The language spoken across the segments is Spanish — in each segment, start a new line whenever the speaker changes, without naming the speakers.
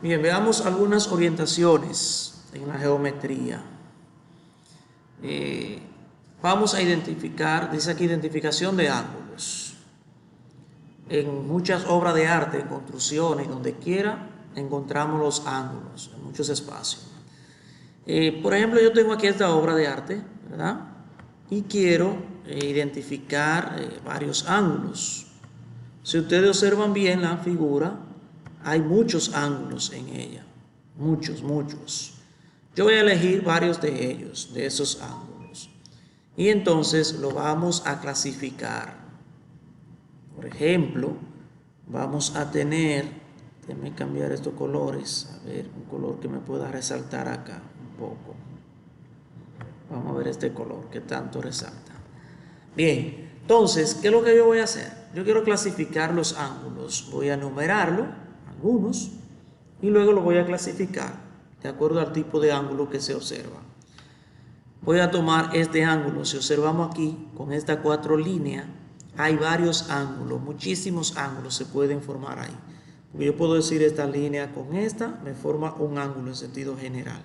Bien, veamos algunas orientaciones en la geometría. Vamos a identificar, dice aquí, identificación de ángulos. En muchas obras de arte, en construcciones, donde quiera, encontramos los ángulos en muchos espacios. Por ejemplo, yo tengo aquí esta obra de arte, ¿verdad? Y quiero identificar varios ángulos. Si ustedes observan bien la figura, hay muchos ángulos en ella, muchos. Yo voy a elegir varios de ellos, de esos ángulos. Y entonces lo vamos a clasificar. Por ejemplo, vamos a tener, déjenme cambiar estos colores, a ver, un color que me pueda resaltar acá un poco. Vamos a ver este color que tanto resalta. Bien, entonces, ¿qué es lo que yo voy a hacer? Yo quiero clasificar los ángulos. Voy a numerarlo, algunos, y luego lo voy a clasificar de acuerdo al tipo de ángulo que se observa. Voy a tomar este ángulo. Si observamos aquí, con estas 4 líneas, hay varios ángulos, muchísimos ángulos se pueden formar ahí. Porque yo puedo decir esta línea con esta, me forma un ángulo en sentido general.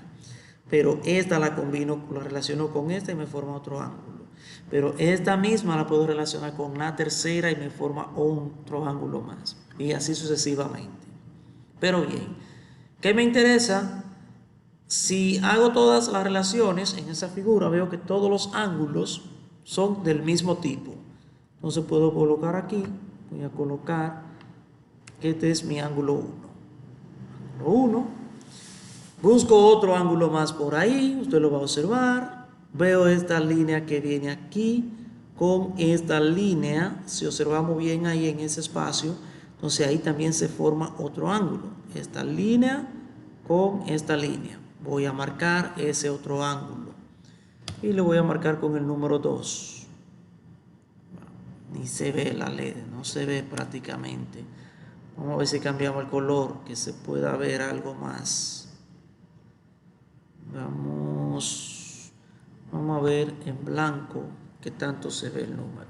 Pero esta la combino, la relaciono con esta y me forma otro ángulo. Pero esta misma la puedo relacionar con una tercera y me forma otro ángulo más. Y así sucesivamente. Pero bien, ¿qué me interesa? Si hago todas las relaciones en esa figura, veo que todos los ángulos son del mismo tipo. Entonces puedo colocar aquí, voy a colocar que este es mi ángulo 1. Ángulo 1. Busco otro ángulo más por ahí, usted lo va a observar. Veo esta línea que viene aquí con esta línea. Si observamos bien ahí en ese espacio, entonces ahí también se forma otro ángulo. Esta línea con esta línea. Voy a marcar ese otro ángulo. Y le voy a marcar con el número 2. Ni se ve la LED, no se ve prácticamente. Vamos a ver si cambiamos el color, que se pueda ver algo más. Vamos a ver en blanco qué tanto se ve el número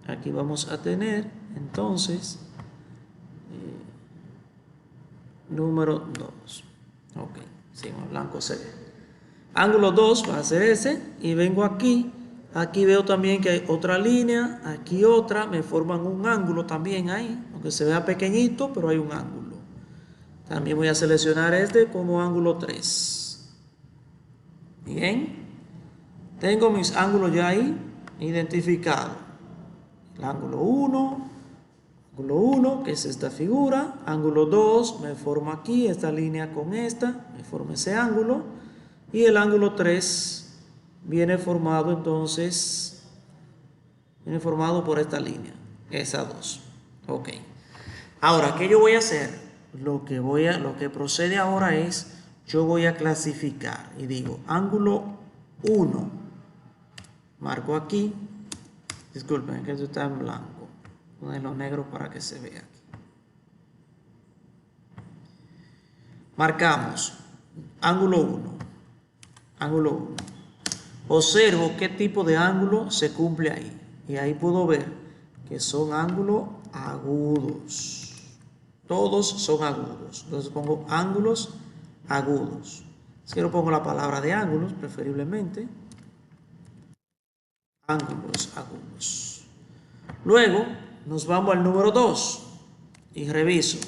ahí. Aquí vamos a tener entonces número 2. Ok, sí, en blanco se ve. Ángulo 2 va a ser ese. Y vengo aquí. Aquí veo también que hay otra línea. Aquí otra. Me forman un ángulo también ahí. Aunque se vea pequeñito, pero hay un ángulo. También voy a seleccionar este como ángulo 3. Bien. Tengo mis ángulos ya ahí identificados. El ángulo 1, que es esta figura. Ángulo 2, me forma aquí esta línea con esta. Me forma ese ángulo. Y el ángulo 3 viene formado entonces, por esta línea. Esa 2. Ok. Ahora, ¿qué yo voy a hacer? Lo que procede ahora es, yo voy a clasificar y digo, ángulo 1, marco aquí, disculpen que esto está en blanco, ponerlo negro para que se vea aquí. Marcamos, ángulo 1, observo qué tipo de ángulo se cumple ahí, y ahí puedo ver que son ángulos agudos. Todos son agudos. Entonces pongo ángulos agudos. Si no pongo la palabra de ángulos, preferiblemente. Ángulos agudos. Luego nos vamos al número 2 y reviso.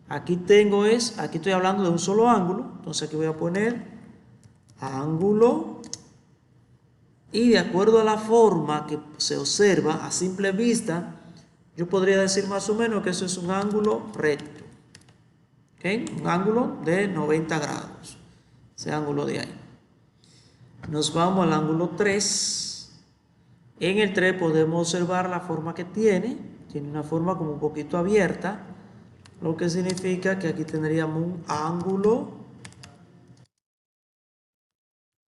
Aquí estoy hablando de un solo ángulo. Entonces aquí voy a poner ángulo. Y de acuerdo a la forma que se observa a simple vista, yo podría decir más o menos que eso es un ángulo recto. ¿Okay? Un ángulo de 90 grados. Ese ángulo de ahí. Nos vamos al ángulo 3. En el 3 podemos observar la forma que tiene. Tiene una forma como un poquito abierta. Lo que significa que aquí tendríamos un ángulo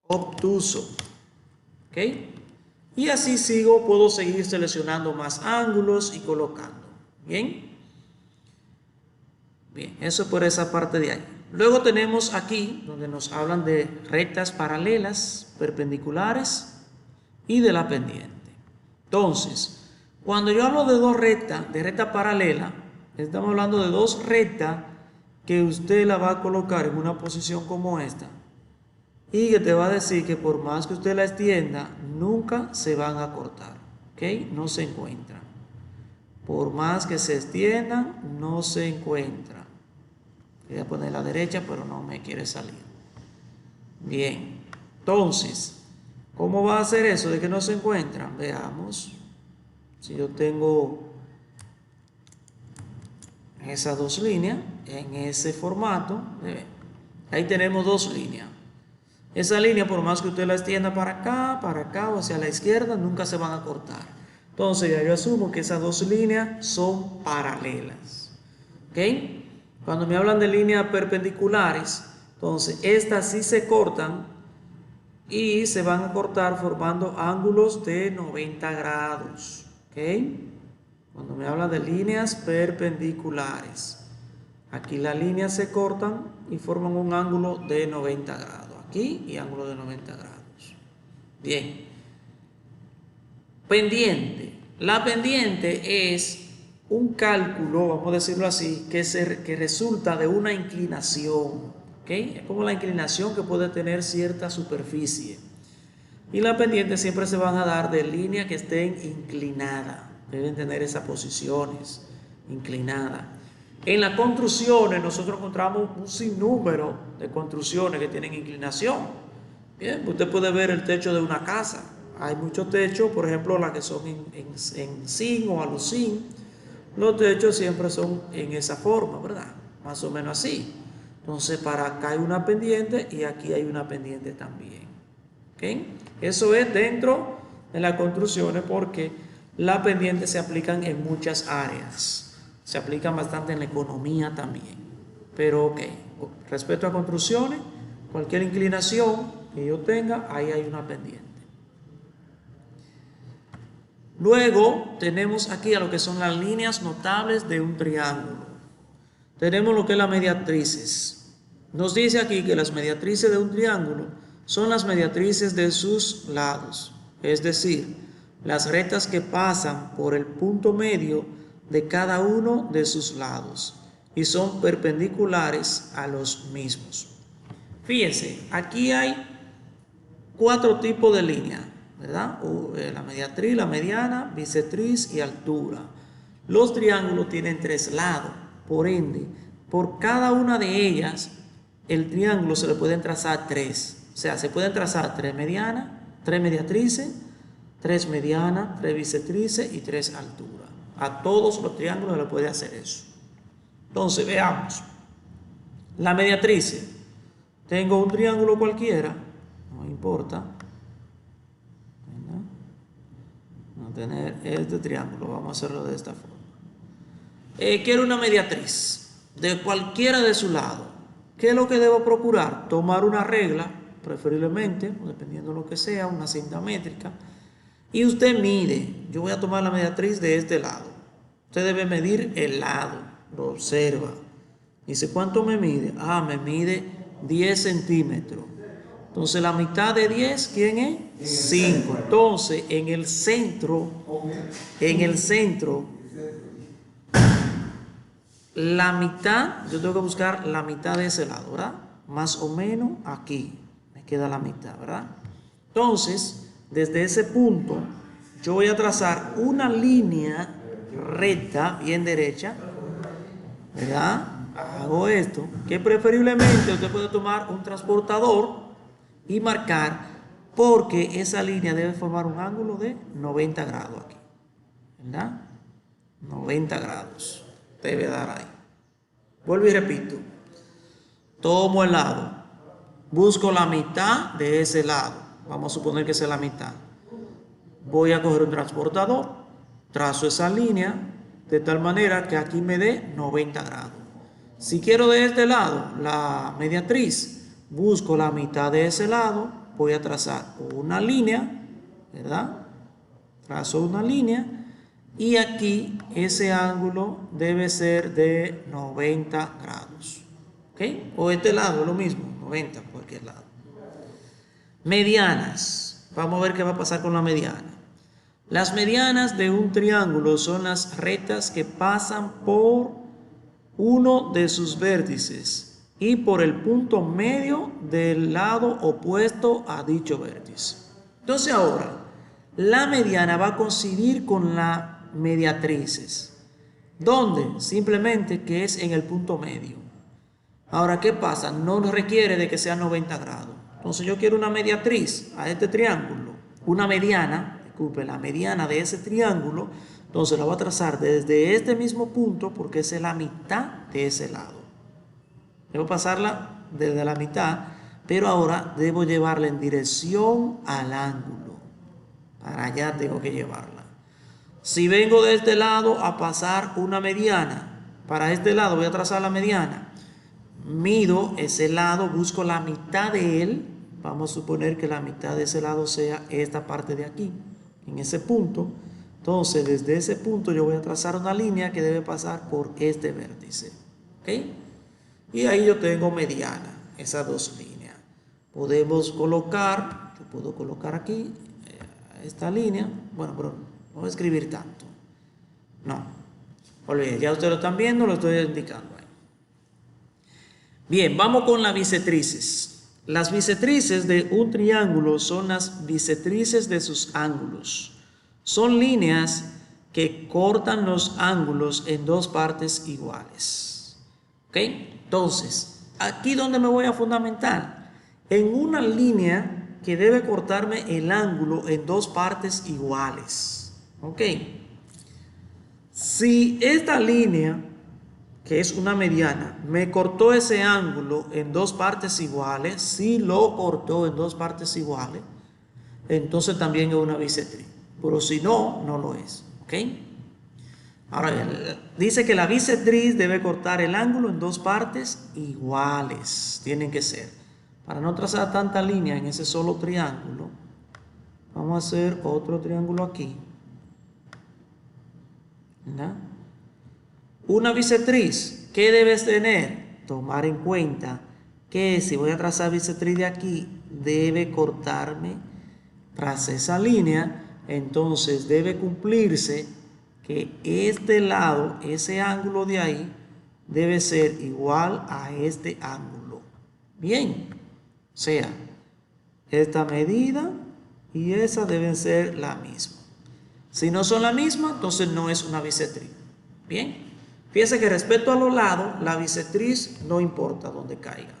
obtuso. ¿Ok? Y así puedo seguir seleccionando más ángulos y colocando. ¿Bien? Bien, eso por esa parte de ahí. Luego tenemos aquí, donde nos hablan de rectas paralelas, perpendiculares y de la pendiente. Entonces, Cuando yo hablo de dos rectas, de recta paralela, estamos hablando de dos rectas que usted la va a colocar en una posición como esta y que te va a decir que por más que usted la extienda, nunca se van a cortar, ¿ok? No se encuentran. Por más que se extiendan, no se encuentran. Voy a poner la derecha, pero no me quiere salir. Bien, entonces, ¿cómo va a hacer eso de que no se encuentran? Veamos. Si yo tengo esas dos líneas en ese formato, ahí tenemos dos líneas. Esa línea, por más que usted la extienda para acá o hacia la izquierda, nunca se van a cortar. Entonces ya yo asumo que esas dos líneas son paralelas. ¿Ok? Cuando me hablan de líneas perpendiculares, entonces estas sí se cortan y se van a cortar formando ángulos de 90 grados. ¿Ok? Cuando me hablan de líneas perpendiculares, aquí las líneas se cortan y forman un ángulo de 90 grados. Aquí y ángulo de 90 grados. Bien. Pendiente. La pendiente es un cálculo, vamos a decirlo así, que resulta de una inclinación. ¿Okay? Es como la inclinación que puede tener cierta superficie. Y la pendiente siempre se van a dar de líneas que estén inclinadas. Deben tener esas posiciones inclinadas. En las construcciones nosotros encontramos un sinnúmero de construcciones que tienen inclinación. Bien, usted puede ver el techo de una casa. Hay muchos techos, por ejemplo, las que son en zinc o aluzinc. Los techos siempre son en esa forma, ¿verdad? Más o menos así. Entonces, para acá hay una pendiente y aquí hay una pendiente también. ¿Ok? Eso es dentro de las construcciones porque las pendientes se aplican en muchas áreas. Se aplican bastante en la economía también. Pero ok, respecto a construcciones, cualquier inclinación que yo tenga, ahí hay una pendiente. Luego tenemos aquí a lo que son las líneas notables de un triángulo. Tenemos lo que es las mediatrices. Nos dice aquí que las mediatrices de un triángulo son las mediatrices de sus lados, es decir, las rectas que pasan por el punto medio de cada uno de sus lados y son perpendiculares a los mismos. Fíjense, aquí hay 4 tipos de líneas, ¿verdad? La mediatriz, la mediana, bisectriz y altura. Los triángulos tienen 3 lados, por ende, por cada una de ellas, el triángulo se le pueden trazar 3. O sea, se pueden trazar 3 medianas, 3 mediatrices, 3 medianas, 3 bisectrices y 3 alturas. A todos los triángulos se le puede hacer eso. Entonces, veamos. La mediatriz. Tengo un triángulo cualquiera, no importa. Vamos a tener este triángulo, vamos a hacerlo de esta forma. Quiero una mediatriz de cualquiera de su lado. ¿Qué es lo que debo procurar? Tomar una regla, preferiblemente, dependiendo de lo que sea, una cinta métrica. Y usted mide, yo voy a tomar la mediatriz de este lado. Usted debe medir el lado, lo observa. Dice, ¿cuánto me mide? Me mide 10 centímetros. Entonces, la mitad de 10, ¿quién es? 5. Entonces, en el centro, la mitad, yo tengo que buscar la mitad de ese lado, ¿verdad? Más o menos aquí, me queda la mitad, ¿verdad? Entonces, desde ese punto, yo voy a trazar una línea recta, bien derecha, ¿verdad? Hago esto, que preferiblemente usted puede tomar un transportador y marcar, porque esa línea debe formar un ángulo de 90 grados aquí, ¿verdad? 90 grados debe dar ahí. Vuelvo y repito, tomo el lado, busco la mitad de ese lado, vamos a suponer que sea la mitad. Voy a coger un transportador, trazo esa línea de tal manera que aquí me dé 90 grados. Si quiero de este lado la mediatriz, busco la mitad de ese lado, voy a trazar una línea, ¿verdad? Trazo una línea y aquí ese ángulo debe ser de 90 grados. ¿Ok? O este lado, lo mismo, 90 por cualquier lado. Medianas. Vamos a ver qué va a pasar con la mediana. Las medianas de un triángulo son las rectas que pasan por uno de sus vértices y por el punto medio del lado opuesto a dicho vértice. Entonces ahora, la mediana va a coincidir con la mediatrices. ¿Dónde? Simplemente que es en el punto medio. Ahora, ¿qué pasa? No requiere de que sea 90 grados. Entonces yo quiero una mediatriz a este triángulo, una mediana, disculpe, la mediana de ese triángulo. Entonces la voy a trazar desde este mismo punto porque es la mitad de ese lado. Debo pasarla desde la mitad, pero ahora debo llevarla en dirección al ángulo. Para allá tengo que llevarla. Si vengo de este lado a pasar una mediana, para este lado voy a trazar la mediana. Mido ese lado, busco la mitad de él. Vamos a suponer que la mitad de ese lado sea esta parte de aquí, en ese punto. Entonces, desde ese punto yo voy a trazar una línea que debe pasar por este vértice. ¿Ok? Y ahí yo tengo mediana, esas dos líneas. Podemos colocar, yo puedo colocar aquí esta línea. Bueno, pero no voy a escribir tanto. No. Olviden, ya ustedes lo están viendo, lo estoy indicando ahí. Bien, vamos con las bisectrices. Las bisectrices de un triángulo son las bisectrices de sus ángulos. Son líneas que cortan los ángulos en dos partes iguales. ¿Ok? Entonces, aquí donde me voy a fundamentar, en una línea que debe cortarme el ángulo en dos partes iguales. ¿Ok? Si esta línea, que es una mediana, me cortó ese ángulo en dos partes iguales, si lo cortó en dos partes iguales, entonces también es una bisectriz. Pero si no, no lo es. ¿Ok? Ahora dice que la bisectriz debe cortar el ángulo en dos partes iguales. Tienen que ser. Para no trazar tanta línea en ese solo triángulo, vamos a hacer otro triángulo aquí. ¿Verdad? Una bisectriz, ¿qué debes tener? Tomar en cuenta que si voy a trazar bisectriz de aquí, debe cortarme tras esa línea. Entonces debe cumplirse que este lado, ese ángulo de ahí, debe ser igual a este ángulo. Bien, o sea, esta medida y esa deben ser la misma. Si no son la misma, entonces no es una bisectriz. Bien, fíjense que respecto a los lados, la bisectriz no importa dónde caiga.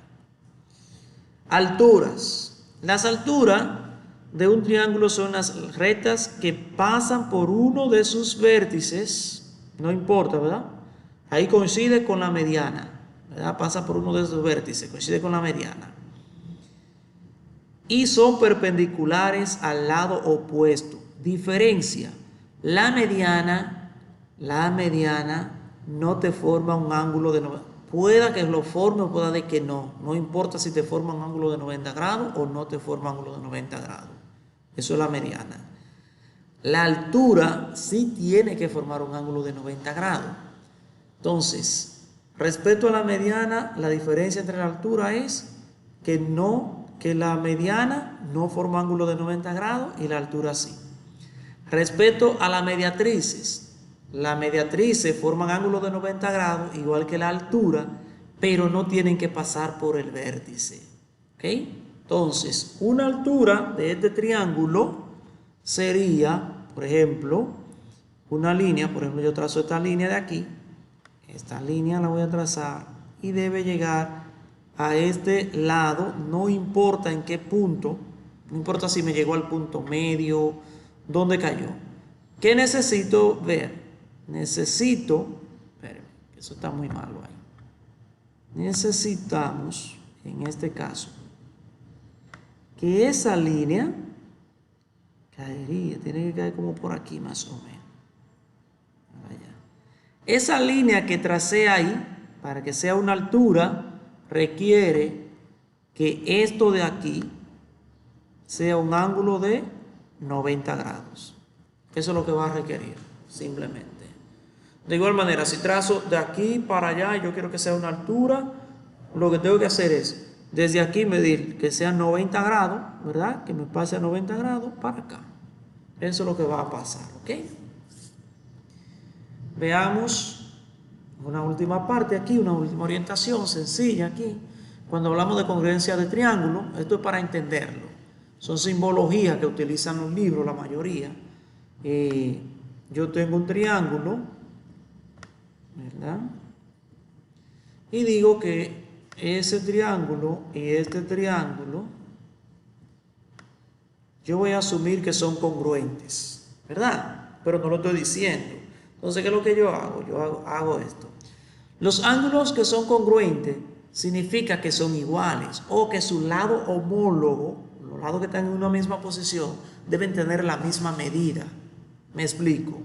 Alturas. Las alturas de un triángulo son las rectas que pasan por uno de sus vértices, no importa, ¿verdad? Ahí coincide con la mediana, ¿verdad? Pasa por uno de sus vértices, coincide con la mediana. Y son perpendiculares al lado opuesto. Diferencia, la mediana no te forma un ángulo de 90. Pueda que lo forme o pueda de que no. No importa si te forma un ángulo de 90 grados o no te forma un ángulo de 90 grados. Eso es la mediana. La altura sí tiene que formar un ángulo de 90 grados. Entonces, respecto a la mediana, la diferencia entre la altura es que la mediana no forma ángulo de 90 grados y la altura sí. Respecto a las mediatrices forman ángulos de 90 grados, igual que la altura, pero no tienen que pasar por el vértice. ¿Ok? Entonces, una altura de este triángulo sería, por ejemplo, una línea. Por ejemplo, yo trazo esta línea de aquí. Esta línea la voy a trazar y debe llegar a este lado, no importa en qué punto, no importa si me llegó al punto medio, dónde cayó. ¿Qué necesito ver? Necesito, espérenme, que eso está muy malo ahí. Necesitamos, en este caso, que esa línea caería, tiene que caer como por aquí más o menos. Allá. Esa línea que tracé ahí, para que sea una altura, requiere que esto de aquí sea un ángulo de 90 grados. Eso es lo que va a requerir, simplemente. De igual manera, si trazo de aquí para allá, yo quiero que sea una altura, lo que tengo que hacer es, desde aquí medir que sea 90 grados, ¿verdad? Que me pase a 90 grados para acá. Eso es lo que va a pasar, ¿ok? Veamos una última parte aquí, una última orientación sencilla aquí. Cuando hablamos de congruencia de triángulo, esto es para entenderlo. Son simbologías que utilizan los libros, la mayoría. Yo tengo un triángulo, ¿verdad? Y digo que ese triángulo y este triángulo, yo voy a asumir que son congruentes, ¿verdad? Pero no lo estoy diciendo. Entonces, ¿qué es lo que yo hago? Yo hago esto. Los ángulos que son congruentes significa que son iguales o que su lado homólogo, los lados que están en una misma posición, deben tener la misma medida. Me explico.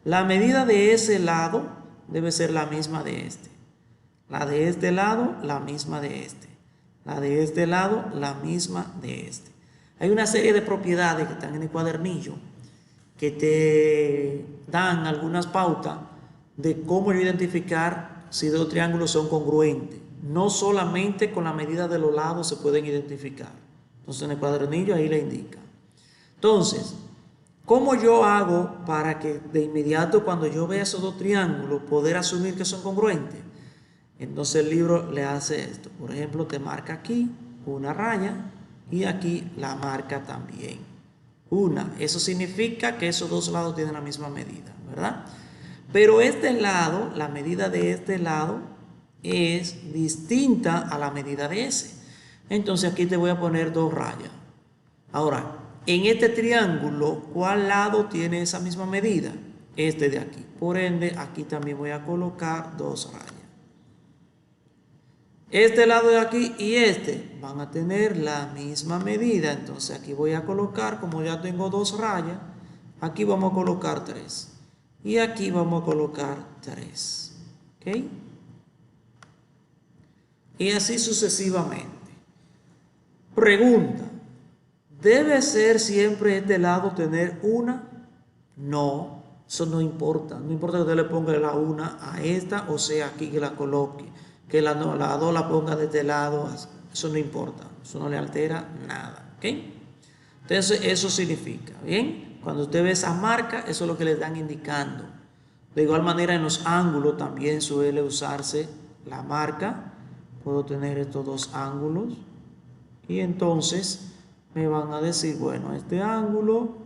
La medida de ese lado debe ser la misma de este. La de este lado, la misma de este. La de este lado, la misma de este. Hay una serie de propiedades que están en el cuadernillo que te dan algunas pautas de cómo identificar si dos triángulos son congruentes. No solamente con la medida de los lados se pueden identificar. Entonces en el cuadernillo ahí le indica. Entonces, ¿cómo yo hago para que de inmediato cuando yo vea esos dos triángulos poder asumir que son congruentes? Entonces el libro le hace esto. Por ejemplo, te marca aquí una raya y aquí la marca también. Eso significa que esos dos lados tienen la misma medida, ¿verdad? Pero este lado, la medida de este lado es distinta a la medida de ese. Entonces aquí te voy a poner dos rayas. Ahora, en este triángulo, ¿cuál lado tiene esa misma medida? Este de aquí. Por ende, aquí también voy a colocar dos rayas. Este lado de aquí y este van a tener la misma medida. Entonces aquí voy a colocar, como ya tengo dos rayas, aquí vamos a colocar 3. Y aquí vamos a colocar 3. ¿Ok? Y así sucesivamente. Pregunta. ¿Debe ser siempre este lado tener una? No, eso no importa. No importa que usted le ponga la una a esta, o sea, aquí que la coloque. Que la 2 la ponga de este lado. Eso no importa. Eso no le altera nada. ¿Ok? Entonces, eso significa, ¿bien? Cuando usted ve esa marca, eso es lo que le están indicando. De igual manera, en los ángulos también suele usarse la marca. Puedo tener estos dos ángulos. Y entonces me van a decir, bueno, este ángulo,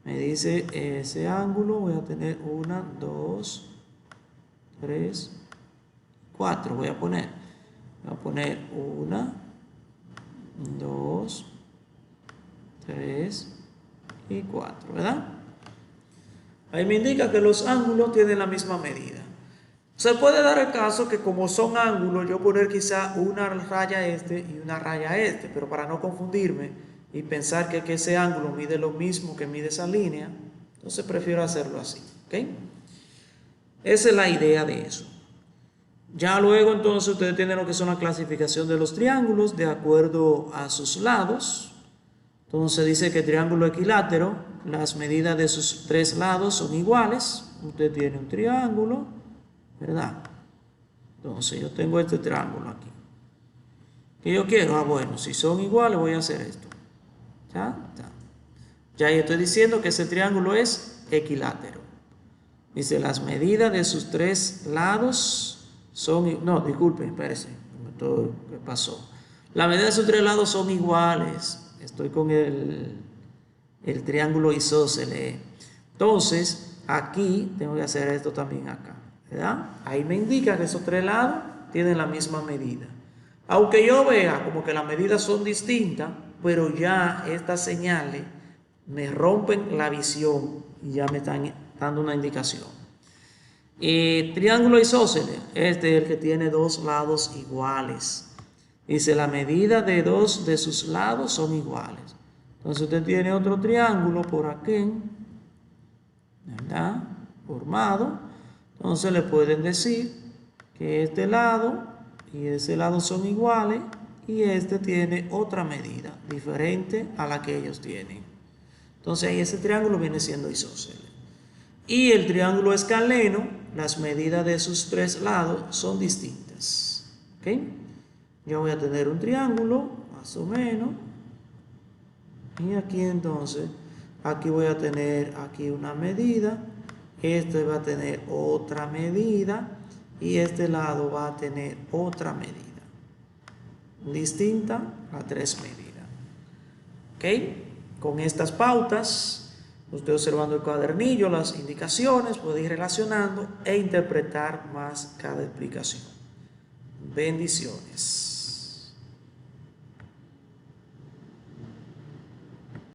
me dice ese ángulo, voy a tener 1, 2, 3, 4, voy a poner 1, 2, 3 y 4, ¿verdad? Ahí me indica que los ángulos tienen la misma medida. Se puede dar el caso que como son ángulos, yo poner quizá una raya a este y una raya a este, pero para no confundirme y pensar que ese ángulo mide lo mismo que mide esa línea, entonces prefiero hacerlo así, ¿ok? Esa es la idea de eso. Ya luego entonces ustedes tienen lo que son la clasificación de los triángulos de acuerdo a sus lados. Entonces dice que triángulo equilátero, las medidas de sus 3 lados son iguales. Usted tiene un triángulo, ¿verdad? Entonces yo tengo este triángulo aquí. ¿Qué yo quiero? Bueno, si son iguales voy a hacer esto. ¿Ya? Ya yo estoy diciendo que ese triángulo es equilátero. Dice, las medidas de sus 3 lados son... No, disculpen, espérese. ¿Qué pasó? Las medidas de sus 3 lados son iguales. Estoy con el triángulo isósceles. Entonces, aquí tengo que hacer esto también acá, ¿verdad? Ahí me indica que esos 3 lados tienen la misma medida. Aunque yo vea como que las medidas son distintas, pero ya estas señales me rompen la visión y ya me están dando una indicación. Triángulo isósceles, este es el que tiene 2 lados iguales. Dice, la medida de 2 de sus lados son iguales. Entonces usted tiene otro triángulo por aquí, ¿verdad? Formado. Entonces le pueden decir que este lado y ese lado son iguales y este tiene otra medida diferente a la que ellos tienen. Entonces ahí ese triángulo viene siendo isósceles. Y el triángulo escaleno, las medidas de sus 3 lados son distintas. ¿Ok? Yo voy a tener un triángulo, más o menos. Y aquí entonces, Aquí voy a tener aquí una medida, este va a tener otra medida y este lado va a tener otra medida distinta a 3 medidas. ¿Ok? Con estas pautas, usted observando el cuadernillo, las indicaciones, puede ir relacionando e interpretar más cada explicación. Bendiciones.